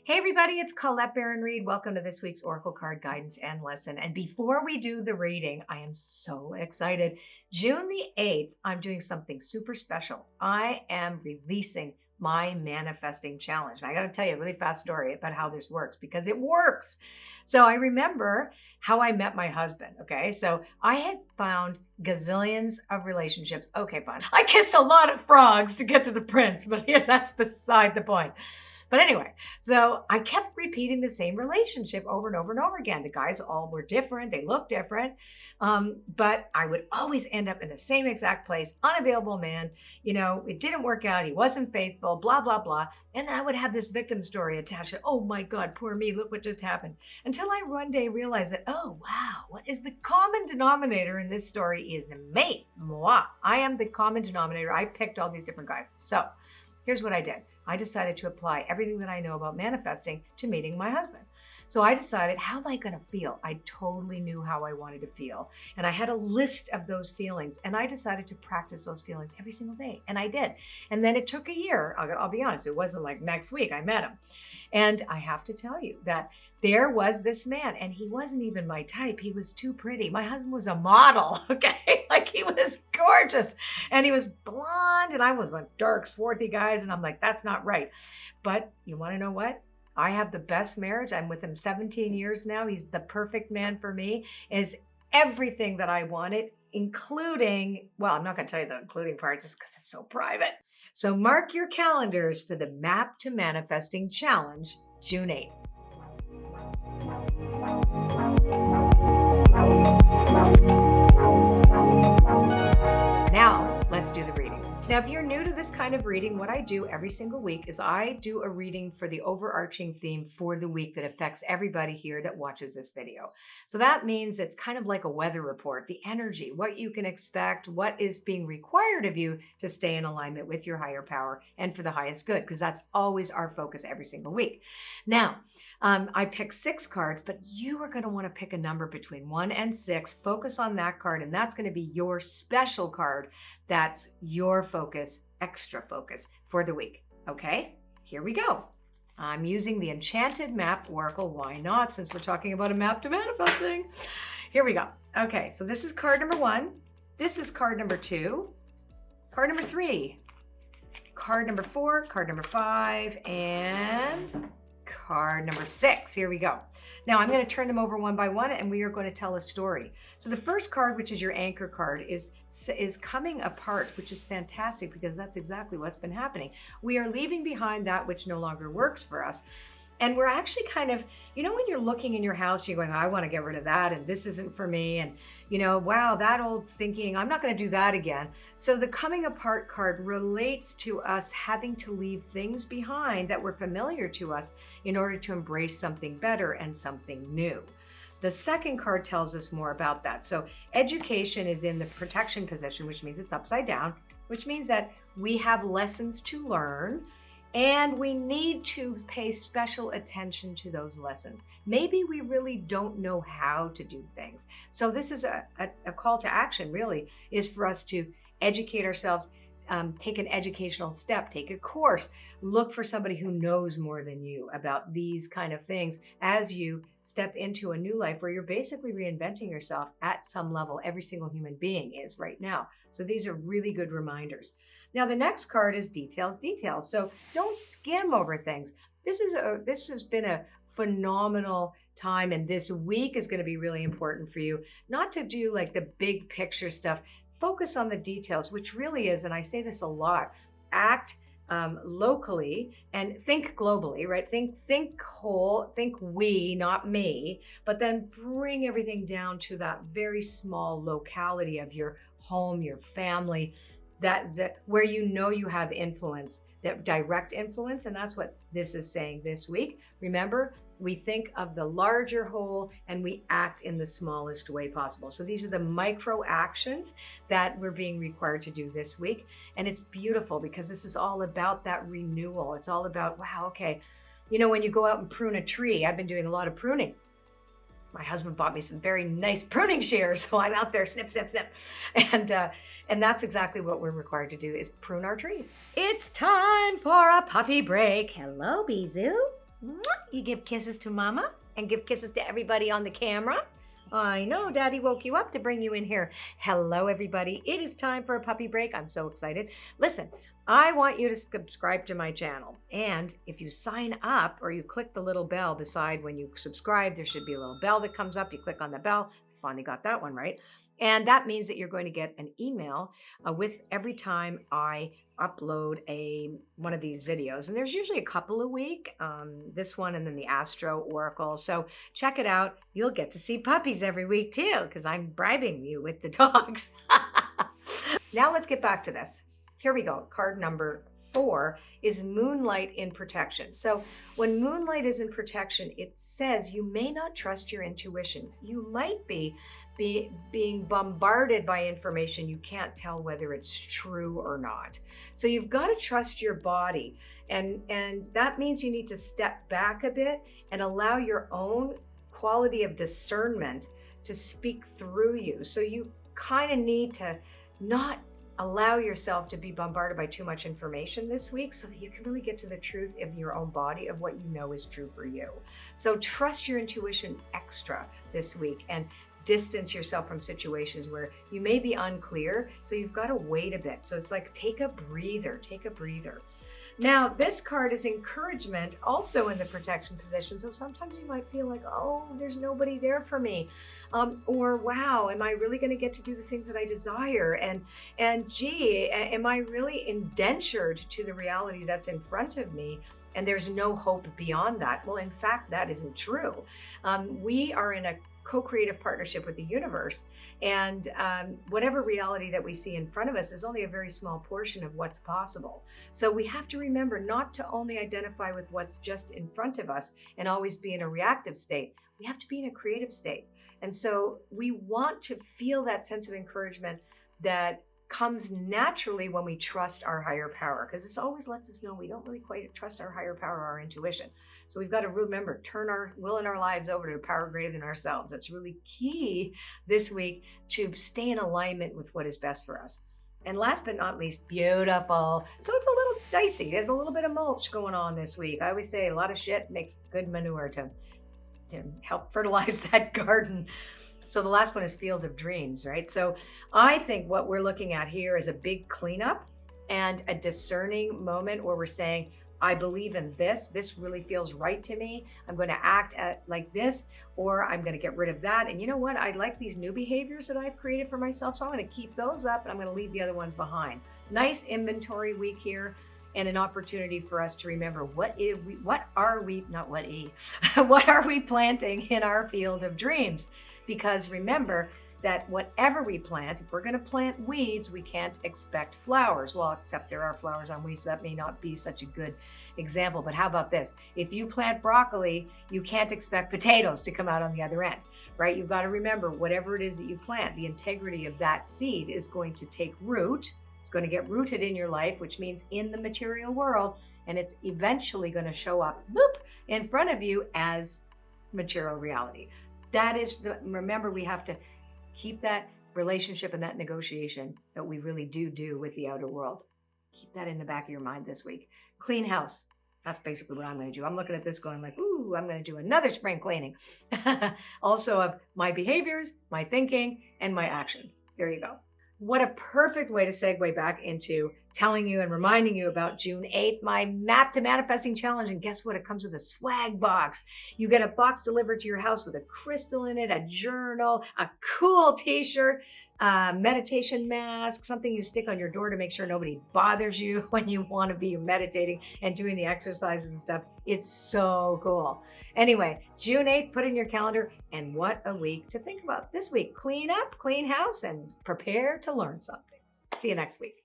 Hey everybody, it's Colette Baron-Reid. Welcome to this week's Oracle card guidance and lesson. And before we do the reading, I am so excited. June the 8th, I'm doing something super special. I am releasing my manifesting challenge. And I got to tell you a really fast story about how this works because it works. So I remember how I met my husband. Okay. So I had found gazillions of relationships. Okay, fine. I kissed a lot of frogs to get to the prince, but yeah, that's beside the point. But anyway, so I kept repeating the same relationship over and over and over again. The guys all were different. They looked different. But I would always end up in the same exact place, unavailable man. You know, it didn't work out. He wasn't faithful, blah, blah, blah. And I would have this victim story attached to, oh my God, poor me. Look what just happened. Until I one day realized that, oh, wow, what is the common denominator in this story is me. Moi. I am the common denominator. I picked all these different guys. So here's what I did. I decided to apply everything that I know about manifesting to meeting my husband. So I decided, how am I going to feel? I totally knew how I wanted to feel. And I had a list of those feelings. And I decided to practice those feelings every single day. And I did. And then it took a year. I'll be honest. It wasn't like next week I met him. And I have to tell you that there was this man, and he wasn't even my type. He was too pretty. My husband was a model, okay? Like, he was gorgeous, and he was blonde, and I was one dark, swarthy guys, and I'm like, that's not right. But you want to know what? I have the best marriage. I'm with him 17 years now. He's the perfect man for me. Is everything that I wanted, including, well, I'm not going to tell you the including part just because it's so private. So mark your calendars for the Map to Manifesting Challenge, June 8th. Now, let's do the reading. Now, if you're new to this kind of reading, what I do every single week is I do a reading for the overarching theme for the week that affects everybody here that watches this video. So that means it's kind of like a weather report, the energy, what you can expect, what is being required of you to stay in alignment with your higher power and for the highest good, because that's always our focus every single week. Now, I pick 6 cards, but you are going to want to pick a number between 1 and 6. Focus on that card, and that's going to be your special card. That's your focus, extra focus for the week. Okay, here we go. I'm using the Enchanted Map Oracle. Why not? Since we're talking about a map to manifesting. Here we go. Okay, so this is card number 1. This is card number 2. Card number 3. Card number 4. Card number 5. And card number 6. Here we go. Now I'm going to turn them over one by one, and we are going to tell a story. So the first card, which is your anchor card, is coming apart, which is fantastic because that's exactly what's been happening. We are leaving behind that which no longer works for us. And we're actually kind of, you know, when you're looking in your house, you're going, I want to get rid of that, and this isn't for me. And, you know, wow, that old thinking, I'm not going to do that again. So the coming apart card relates to us having to leave things behind that were familiar to us in order to embrace something better and something new. The second card tells us more about that. So education is in the protection position, which means it's upside down, which means that we have lessons to learn. And we need to pay special attention to those lessons. Maybe we really don't know how to do things. So this is a call to action, really, is for us to educate ourselves, take an educational step, take a course, look for somebody who knows more than you about these kind of things as you step into a new life where you're basically reinventing yourself at some level. Every single human being is right now. So these are really good reminders. Now, the next card is details, details. So don't skim over things. This has been a phenomenal time, and this week is going to be really important for you. Not to do like the big picture stuff. Focus on the details, which really is, and I say this a lot, act locally and think globally, right? Think whole, think we, not me, but then bring everything down to that very small locality of your home, your family, that where you know you have influence, that direct influence. And that's what this is saying this week. Remember, we think of the larger whole and we act in the smallest way possible. So these are the micro actions that we're being required to do this week. And it's beautiful because this is all about that renewal. It's all about, wow, okay. You know, when you go out and prune a tree, I've been doing a lot of pruning. My husband bought me some very nice pruning shears. So I'm out there, snip, snip, snip. And that's exactly what we're required to do, is prune our trees. It's time for a puppy break. Hello, Bizou. Mwah. You give kisses to Mama and give kisses to everybody on the camera. I know Daddy woke you up to bring you in here. Hello, everybody. It is time for a puppy break. I'm so excited. Listen, I want you to subscribe to my channel. And if you sign up or you click the little bell beside when you subscribe, there should be a little bell that comes up. You click on the bell. I finally got that one right. And that means that you're going to get an email with every time I upload one of these videos. And there's usually a couple a week, this one and then the Astro Oracle. So check it out. You'll get to see puppies every week too, because I'm bribing you with the dogs. Now let's get back to this. Here we go. Card number 4 is Moonlight in Protection. So when Moonlight is in protection, it says you may not trust your intuition. You might be being bombarded by information you can't tell whether it's true or not. So you've got to trust your body, and that means you need to step back a bit and allow your own quality of discernment to speak through you. So you kind of need to not allow yourself to be bombarded by too much information this week so that you can really get to the truth of your own body, of what you know is true for you. So trust your intuition extra this week and distance yourself from situations where you may be unclear. So you've got to wait a bit. So it's like, take a breather, take a breather. Now, this card is encouragement also in the protection position. So sometimes you might feel like, oh, there's nobody there for me. Or, wow, am I really going to get to do the things that I desire? And gee, am I really indentured to the reality that's in front of me? And there's no hope beyond that. Well, in fact, that isn't true. We are in a co-creative partnership with the universe. And whatever reality that we see in front of us is only a very small portion of what's possible. So we have to remember not to only identify with what's just in front of us and always be in a reactive state. We have to be in a creative state. And so we want to feel that sense of encouragement that comes naturally when we trust our higher power, because this always lets us know we don't really quite trust our higher power, our intuition. So we've got to remember, turn our will in our lives over to a power greater than ourselves. That's really key this week to stay in alignment with what is best for us. And last but not least, beautiful. So it's a little dicey. There's a little bit of mulch going on this week. I always say a lot of shit makes good manure to help fertilize that garden. So the last one is Field of Dreams, right? So I think what we're looking at here is a big cleanup and a discerning moment where we're saying, I believe in this. This really feels right to me. I'm going to act like this, or I'm going to get rid of that. And you know what? I like these new behaviors that I've created for myself. So I'm going to keep those up and I'm going to leave the other ones behind. Nice inventory week here. And an opportunity for us to remember what are we planting in our field of dreams? Because remember that whatever we plant, if we're going to plant weeds, we can't expect flowers. Well, except there are flowers on weeds, so that may not be such a good example. But how about this? If you plant broccoli, you can't expect potatoes to come out on the other end, right? You've got to remember whatever it is that you plant, the integrity of that seed is going to take root. It's going to get rooted in your life, which means in the material world, and it's eventually going to show up, boop, in front of you as material reality. That is, remember, we have to keep that relationship and that negotiation that we really do with the outer world. Keep that in the back of your mind this week. Clean house. That's basically what I'm going to do. I'm looking at this going like, ooh, I'm going to do another spring cleaning. Also of my behaviors, my thinking, and my actions. There you go. What a perfect way to segue back into telling you and reminding you about June 8th, my Map to Manifesting Challenge. And guess what? It comes with a swag box. You get a box delivered to your house with a crystal in it, a journal, a cool t-shirt, meditation mask, something you stick on your door to make sure nobody bothers you when you want to be meditating and doing the exercises and stuff. It's so cool. Anyway, June 8th, put in your calendar, and what a week to think about this week. Clean up, clean house, and prepare to learn something. See you next week.